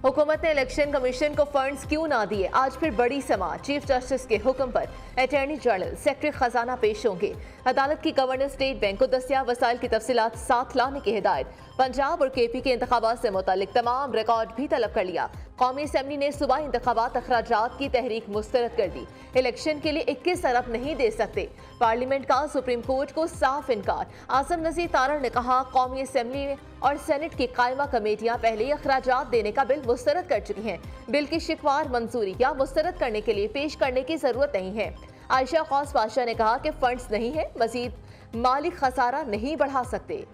हुकूमत ने election commission को फंड्स क्यों ना दिए, आज फिर बड़ी समाअत। चीफ जस्टिस के हुक्म पर अटॉर्नी जनरल सेक्रेटरी खजाना पेश होंगे। अदालत की गवर्नर स्टेट बैंक को दस्तियाब वसाइल की तफसीलात साथ लाने की हिदायत। पंजाब और KP के इंतखाबात से मुतालिक तमाम रिकॉर्ड भी तलब कर लिया। कौमी असम्बली ने सुबह इंतखाबात अखराजात की तहरीक मुस्तरद कर दी। इलेक्शन के लिए 21 अरब नहीं दे सकते, पार्लियामेंट का सुप्रीम कोर्ट को साफ इनकार। आजम नजीर तारड़ ने कहा, कौमी असम्बली और सेनेट की कायमा कमेटियां पहले ही अखराजात देने का बिल मुस्तरद कर चुकी हैं। बिल की शिकवार मंजूरी या मुस्तरद करने के लिए पेश करने की जरूरत नहीं है। आयशा खौस बादशाह ने कहा कि फंड्स नहीं है, मजीद माली खसारा नहीं बढ़ा सकते।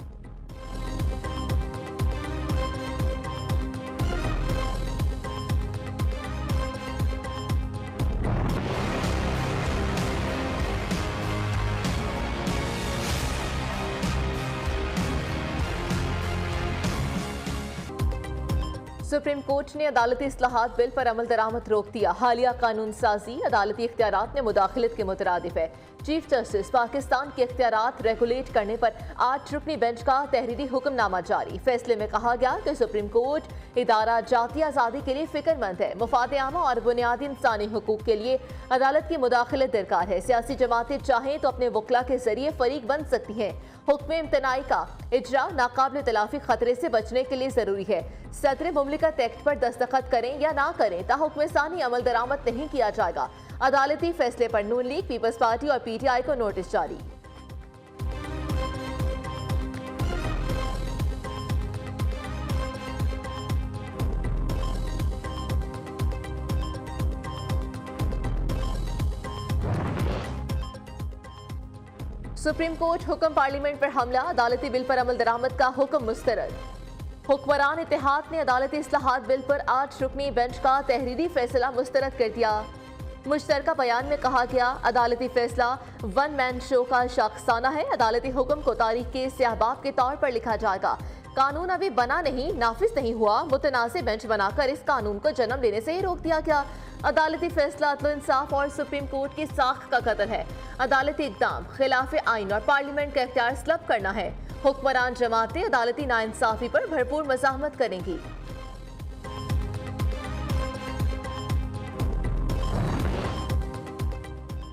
सुप्रीम कोर्ट ने अदालती इस्लाहात बिल पर अमल दरामद रोक दिया। हालिया कानून साजी अदालती इख्तियारात में मुदाखलत के मुतरादिफ है। चीफ जस्टिस पाकिस्तान के इख्तियारात रेगुलेट करने पर 8 रुकनी बेंच का तहरीरी हुक्मनामा जारी। फैसले में कहा गया कि सुप्रीम कोर्ट इदारा जाती आज़ादी के लिए फिक्रमंद है, मुफाद आमा और बुनियादी इंसानी हुकूक के लिए अदालत की मुदाखलत दरकार है। सियासी जमातें चाहें तो अपने वकला के जरिए फरीक बन सकती हैं। हुक्म इम्तनाई का इजरा नाकाबिल तलाफी खतरे से बचने के लिए जरूरी है। सदर मुमलिकत एक्ट पर दस्तखत करें या ना करें, ताहुक्म सानी अमल दरामद नहीं किया जाएगा। अदालती फैसले पर नून लीग, पीपल्स पार्टी और PTI को नोटिस जारी। सुप्रीम कोर्ट हुक्म पार्लियामेंट पर हमला, अदालती बिल पर अमल दरामद का हुक्म मुस्तरद। हुक्मरान इत्तेहाद ने अदालती इस्लाहात बिल पर 8 रुकनी बेंच का तहरीरी फैसला मुस्तरद कर दिया। मुश्तरका बयान में कहा गया, अदालती फैसला वन मैन शो का शाखसाना है। अदालती हुक्म को तारीख के स्याहबाब के तौर पर लिखा जाएगा। कानून अभी बना नहीं, नाफिज नहीं हुआ, मुतनाज़ बेंच बनाकर इस कानून को जन्म लेने से ही रोक दिया गया। अदालती फैसला अदल इंसाफ और सुप्रीम कोर्ट की साख का कत्ल है। अदालती इक़दाम खिलाफ आइन और पार्लियामेंट का इख्तियार स्लब करना है। हुक्मरान जमातें अदालती नाइंसाफी पर भरपूर मज़ाहमत करेंगी।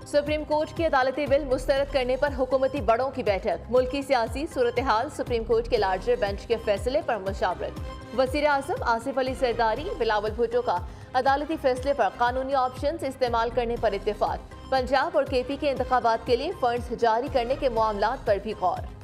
सुप्रीम कोर्ट की अदालती बिल मुस्तरद करने पर हुकूमती बड़ों की बैठक। मुल्की सियासी सूरत हाल, सुप्रीम कोर्ट के लार्जर बेंच के फैसले पर मुशावरत। वज़ीर आज़म आसिफ अली जरदारी, बिलावल भुट्टो का अदालती फैसले पर कानूनी ऑप्शंस इस्तेमाल करने पर इत्तेफाक। पंजाब और KP के इंतखाबात के लिए फंड्स जारी करने के मामलात पर भी गौर।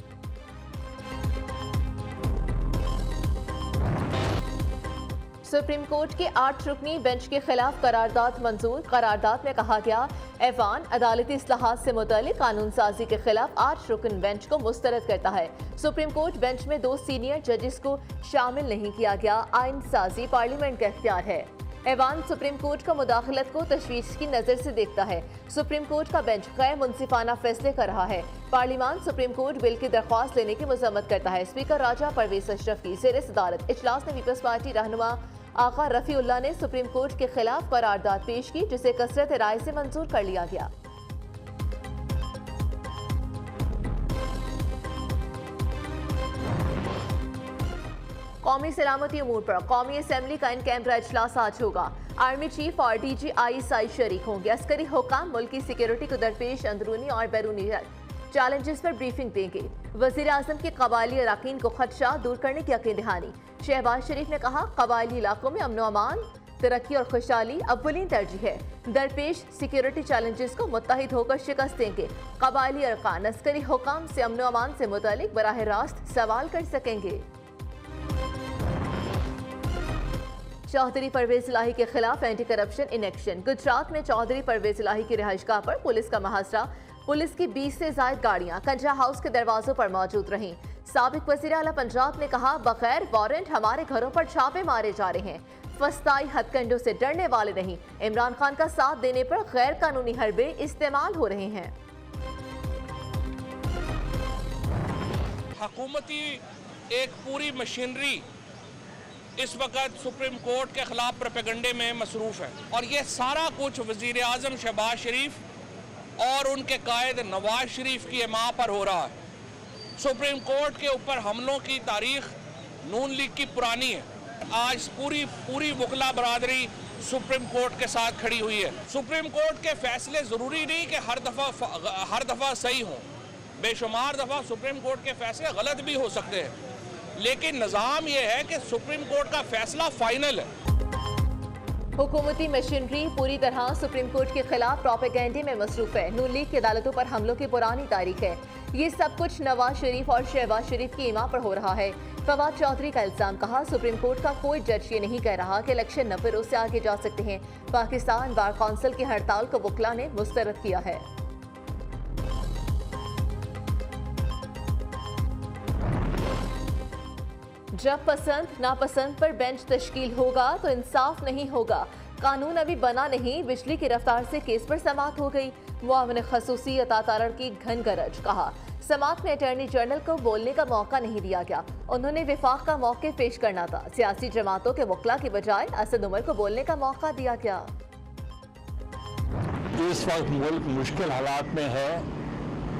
सुप्रीम कोर्ट के 8 रुकनी बेंच के खिलाफ करारदाद मंजूर। करारदाद में कहा गया, ऐवान अदालती इस्लाहात से मुतालिक कानून साजी के खिलाफ 8 रुकन बेंच को मुस्तरद करता है। सुप्रीम कोर्ट बेंच में 2 सीनियर जजेस को शामिल नहीं किया गया। आइन साजी पार्लियामेंट का इख्तियार है। ऐवान सुप्रीम कोर्ट का मुदाखलत को तशवीश की नजर से देखता है। सुप्रीम कोर्ट का बेंच गैर मुनसिफाना फैसले कर रहा है। पार्लियामान सुप्रीम कोर्ट बिल की दरख्वास्त लेने की मजम्मत करता है। स्पीकर राजा परवेज अशरफ की ज़ेर सदारत इजलास में पीपल्स पार्टी रहनुमा आका रफीउल्लाह ने सुप्रीम कोर्ट के खिलाफ करारदाद पेश की, जिसे कसरत राय से मंजूर कर लिया गया। कौमी सलामती उमूर पर कौमी असम्बली का इन कैमरा इजलास आज होगा। आर्मी चीफ और DG ISI शरीक होंगे। अस्करी हुकाम मुल्क की सिक्योरिटी को दरपेश अंदरूनी और बैरूनी चैलेंजेस पर ब्रीफिंग देंगे। वज़ीर आज़म के कबायली अराकीन को खदशा दूर करने की यकीन दहानी। शहबाज शरीफ ने कहा, कबायली इलाकों में अमन अमान, तरक्की और खुशहाली अव्वलीन तरजीह है। दरपेश सिक्योरिटी चैलेंजेस को मुत्तहिद होकर शिकस्त देंगे। कबायली अरकान अस्करी हुकाम से अमन अमान से मुतालिक बराह रास्त सवाल कर सकेंगे। चौधरी परवेज इलाही के खिलाफ anti corruption in action. Gujarat में चौधरी परवेज इलाही की रिहाइशगाह पर पुलिस का मुहासरा। पुलिस की 20 से ज्यादा गाड़ियां कंजा हाउस के दरवाजों पर मौजूद रहीं। साबिक वज़ीर आला पंजाब ने कहा, बगैर वारंट हमारे घरों पर छापे मारे जा रहे हैं। फस्ताई हथकंडों से डरने वाले नहीं। इमरान खान का साथ देने पर गैर कानूनी हरबे इस्तेमाल हो रहे हैं। हुकूमती एक पूरी मशीनरी इस वक्त सुप्रीम कोर्ट के खिलाफ प्रोपेगंडे में मसरूफ है और ये सारा कुछ वज़ीर आज़म शहबाज शरीफ और उनके कायद नवाज शरीफ की इमाम पर हो रहा है। सुप्रीम कोर्ट के ऊपर हमलों की तारीख नून लीग की पुरानी है। आज पूरी वकला बरादरी सुप्रीम कोर्ट के साथ खड़ी हुई है। सुप्रीम कोर्ट के फैसले ज़रूरी नहीं कि हर दफ़ा सही हों। बेशुमार दफ़ा सुप्रीम कोर्ट के फैसले गलत भी हो सकते हैं, लेकिन निज़ाम ये है कि सुप्रीम कोर्ट का फैसला फाइनल है। हुकूमती मशीनरी पूरी तरह सुप्रीम कोर्ट के खिलाफ प्रोपेगेंडे में मसरूफ है। नून लीग की अदालतों पर हमलों की पुरानी तारीख है। ये सब कुछ नवाज शरीफ और शहबाज शरीफ की इमाम पर हो रहा है। फवाद चौधरी का इल्जाम, कहा सुप्रीम कोर्ट का कोई जज ये नहीं कह रहा कि इलेक्शन 90 रोज से आगे जा सकते हैं। पाकिस्तान बार कौंसिल की हड़ताल को वकला ने मुस्तरद किया है। जब पसंद नापसंद पर बेंच तश्कील होगा तो इंसाफ नहीं होगा। कानून अभी बना नहीं, बिजली की रफ्तार से केस पर समाअत हो गई। मुआविन खसूसी अता तारड़ की घन गरज, कहा समाअत में अटॉर्नी जनरल को बोलने का मौका नहीं दिया गया। उन्होंने विफाक का मौके पेश करना था। सियासी जमातों के वकला के बजाय असद उमर को बोलने का मौका दिया गया। इस वक्त मुल्क मुश्किल हालात में है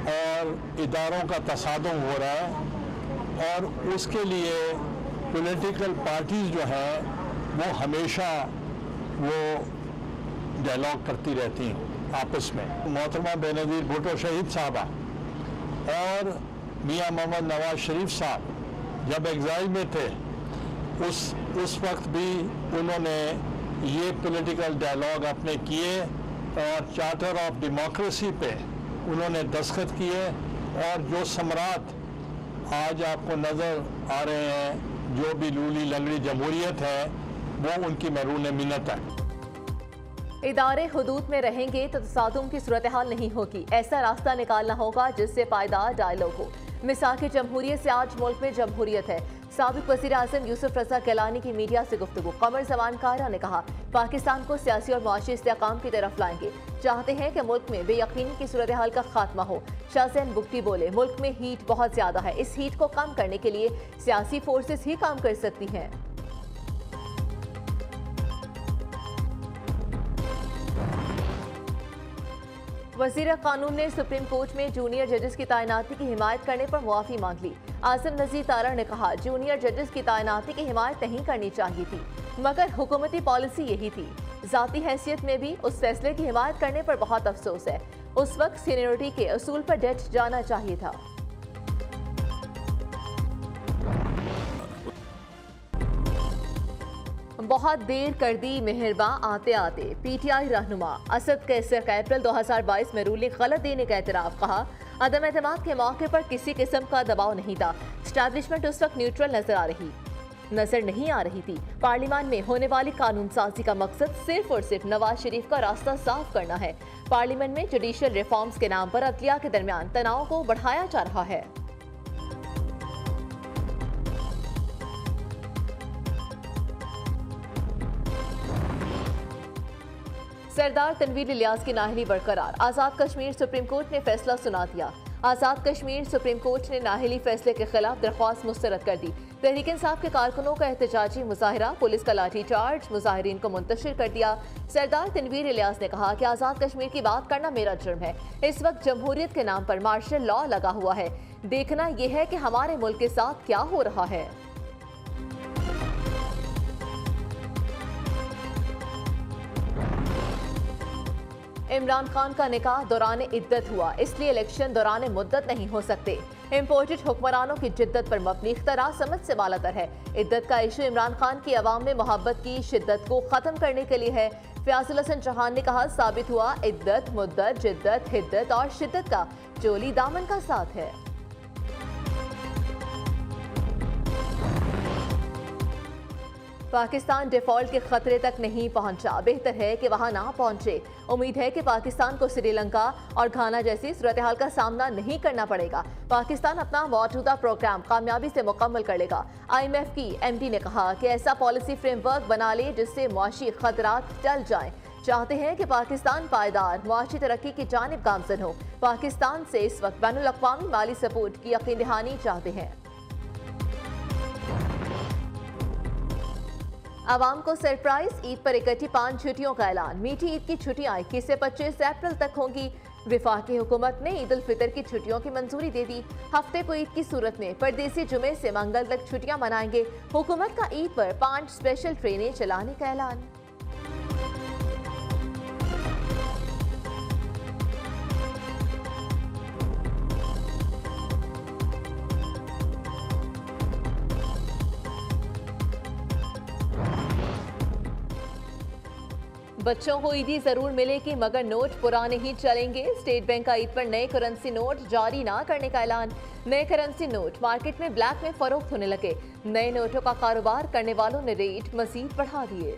और इदारों का तसादुम हो रहा है, और उसके लिए पॉलिटिकल पार्टीज जो है वो हमेशा वो डायलॉग करती रहती हैं आपस में। मोहतरमा बेनज़ीर भुट्टो शहीद साहबा और मियां मोहम्मद नवाज शरीफ साहब जब एग्जाइल में थे, उस वक्त भी उन्होंने ये पॉलिटिकल डायलॉग अपने किए और चार्टर ऑफ डेमोक्रेसी पे उन्होंने दस्तखत किए। और जो सम्राट आज आपको नज़र आ रहे हैं, जो भी लूली लंगड़ी जमहूरियत है, वो उनकी महरूम मिन्नत है। इदारे हुदूद में रहेंगे तो तसादुम की सूरत हाल नहीं होगी। ऐसा रास्ता निकालना होगा जिससे पायदार डायलॉग हो। मिसाल की जमहूरियत से आज मुल्क में जमहूरियत है। साबिक वज़ीर आज़म यूसुफ रज़ा गिलानी की मीडिया से गुफ्तगू। कमर जमान कारा ने कहा पाकिस्तान को सियासी और मुआशी इस्तेहकाम की तरफ लाएंगे। चाहते हैं कि मुल्क में बेयकीनी की सूरत हाल का खात्मा हो। शाहज़ैन बुगटी बोले मुल्क में हीट बहुत ज्यादा है। इस हीट को कम करने के लिए सियासी फोर्सेस ही काम कर सकती हैं। वज़ीर कानून ने सुप्रीम कोर्ट में जूनियर जजेस की तैनाती की हिमायत करने पर मुआफ़ी मांग ली। आसिम नज़ीर तारड़ ने कहा जूनियर जजेस की तैनाती की हिमायत नहीं करनी चाहिए थी, मगर हुकूमती पॉलिसी यही थी। ज़ाती हैसियत में भी उस फैसले की हिमायत करने पर बहुत अफसोस है। उस वक्त सीनियरिटी के असूल पर डट जाना चाहिए था। बहुत देर कर दी मेहरबां आते आते। पीटीआई रहनुमा असद कैसर का अप्रैल 2022 में रूलिंग गलत देने का एतराफ़। कहा अदम एतमाद के मौके पर किसी किस्म का दबाव नहीं था। एस्टैब्लिशमेंट उस वक्त न्यूट्रल नजर नहीं आ रही थी। पार्लियामान में होने वाली कानून साजी का मकसद सिर्फ और सिर्फ नवाज शरीफ का रास्ता साफ करना है। पार्लियामेंट में जुडिशियल रिफॉर्म्स के नाम पर अदलिया के दरमियान तनाव को बढ़ाया जा रहा है। सरदार तनवीर इलियास की नाअहली बरकरार। आज़ाद कश्मीर सुप्रीम कोर्ट ने फैसला सुना दिया। आज़ाद कश्मीर सुप्रीम कोर्ट ने नाअहली फैसले के खिलाफ दरख्वास्त मुस्तरद कर दी। तहरीक इंसाफ के कारकुनों का एहतजाजी मुजाहरा, पुलिस का लाठी चार्ज, मुजाहिरीन को मुंतशिर कर दिया। सरदार तनवीर इलियास ने कहा कि आज़ाद कश्मीर की बात करना मेरा जुर्म है। इस वक्त जमहूरियत के नाम पर मार्शल लॉ लगा हुआ है। देखना यह है कि हमारे मुल्क के साथ क्या हो रहा है। इमरान खान का निकाह दौरान इद्दत हुआ, इसलिए इलेक्शन दौरान मुद्दत नहीं हो सकते। इम्पोर्टेड हुक्मरानों की जिद्दत पर मबनी इख्तरा समझ से बालातर है। इद्दत का इशू इमरान खान की अवाम में मोहब्बत की शिद्दत को खत्म करने के लिए है। फयाजुल हसन चौहान ने कहा साबित हुआ इद्दत, मुद्दत, जिद्दत, हिद्दत और शिद्दत का चोली दामन का साथ है। पाकिस्तान डिफॉल्ट के खतरे तक नहीं पहुंचा, बेहतर है कि वहां ना पहुंचे। उम्मीद है कि पाकिस्तान को श्रीलंका और घाना जैसी सूरत हाल का सामना नहीं करना पड़ेगा। पाकिस्तान अपना मौजूदा प्रोग्राम कामयाबी से मुकम्मल कर लेगा। IMF की MD ने कहा कि ऐसा पॉलिसी फ्रेमवर्क बना ले जिससे मुआशी खतरात टल जाएं। चाहते हैं कि पाकिस्तान पायदार मुआशी तरक्की की जानिब गामजन हो। पाकिस्तान से इस वक्त बैनुल अक़वामी माली सपोर्ट की यकीन दहानी चाहते हैं। आवाम को सरप्राइज, ईद पर इकट्ठी 5 छुट्टियों का ऐलान। मीठी ईद की छुट्टियां 21 से 25 अप्रैल तक होंगी। विफाकी हुकूमत ने ईद उल फितर की छुट्टियों की मंजूरी दे दी। हफ्ते को ईद की सूरत में परदेसी जुमे से मंगल तक छुट्टियां मनाएंगे। हुकूमत का ईद पर 5 स्पेशल ट्रेनें चलाने का ऐलान। बच्चों को ईदी जरूर मिलेगी मगर नोट पुराने ही चलेंगे। स्टेट बैंक का ईद पर नए करेंसी नोट जारी ना करने का ऐलान। नए करेंसी नोट मार्केट में ब्लैक में फरोख्त होने लगे। नए नोटों का कारोबार करने वालों ने रेट मजीद बढ़ा दिए।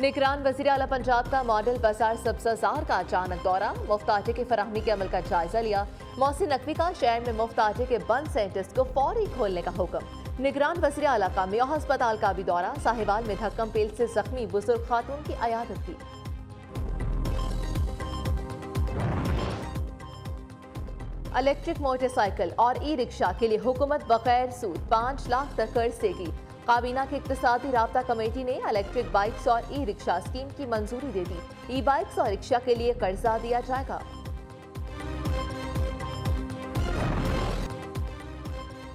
निगरान वज़ीर आला पंजाब का मॉडल बाजार सब्ज़ाजार का अचानक दौरा। मुफ्त आटे की फराहमी के अमल का जायजा लिया। मोहसिन नकवी का शहर में मुफ्त आटे के बंद सेंटर्स को फौरी खोलने का हुक्म। निगरान वज़ीर आला का मियां अस्पताल का भी दौरा। साहिवाल में धक्कम पेल से जख्मी बुजुर्ग खातून की अयादत की। इलेक्ट्रिक मोटरसाइकिल और ई रिक्शा के लिए हुकूमत बगैर सूद 5 लाख तक कर्ज देगी। काबीना की इक्तिसादी राब्ता कमेटी ने इलेक्ट्रिक बाइक्स और ई रिक्शा स्कीम की मंजूरी दे दी। ई बाइक्स और रिक्शा के लिए कर्जा दिया जाएगा।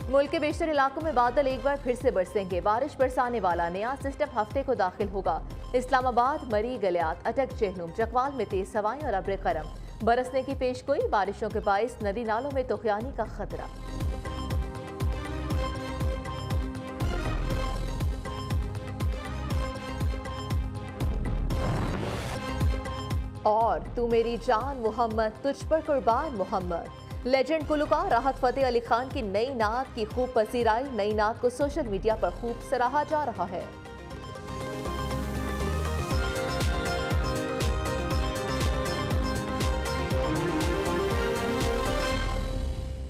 मुल्क के बेशतर इलाकों में बादल एक बार फिर से बरसेंगे। बारिश बरसाने वाला नया सिस्टम हफ्ते को दाखिल होगा। इस्लामाबाद, मरी, गलियात, अटक, चेहलुम, जकवाल में तेज हवाएं और अब्र करम बरसने की पेशगोई। बारिशों के बाइस नदी नालों में तुगयानी का खतरा। और तू मेरी जान मोहम्मद, तुझ पर कुर्बान मोहम्मद। लेजेंड गुलकार राहत फतेह अली खान की नई नात की खूब पसीराई। नई नात को सोशल मीडिया पर खूब सराहा जा रहा है।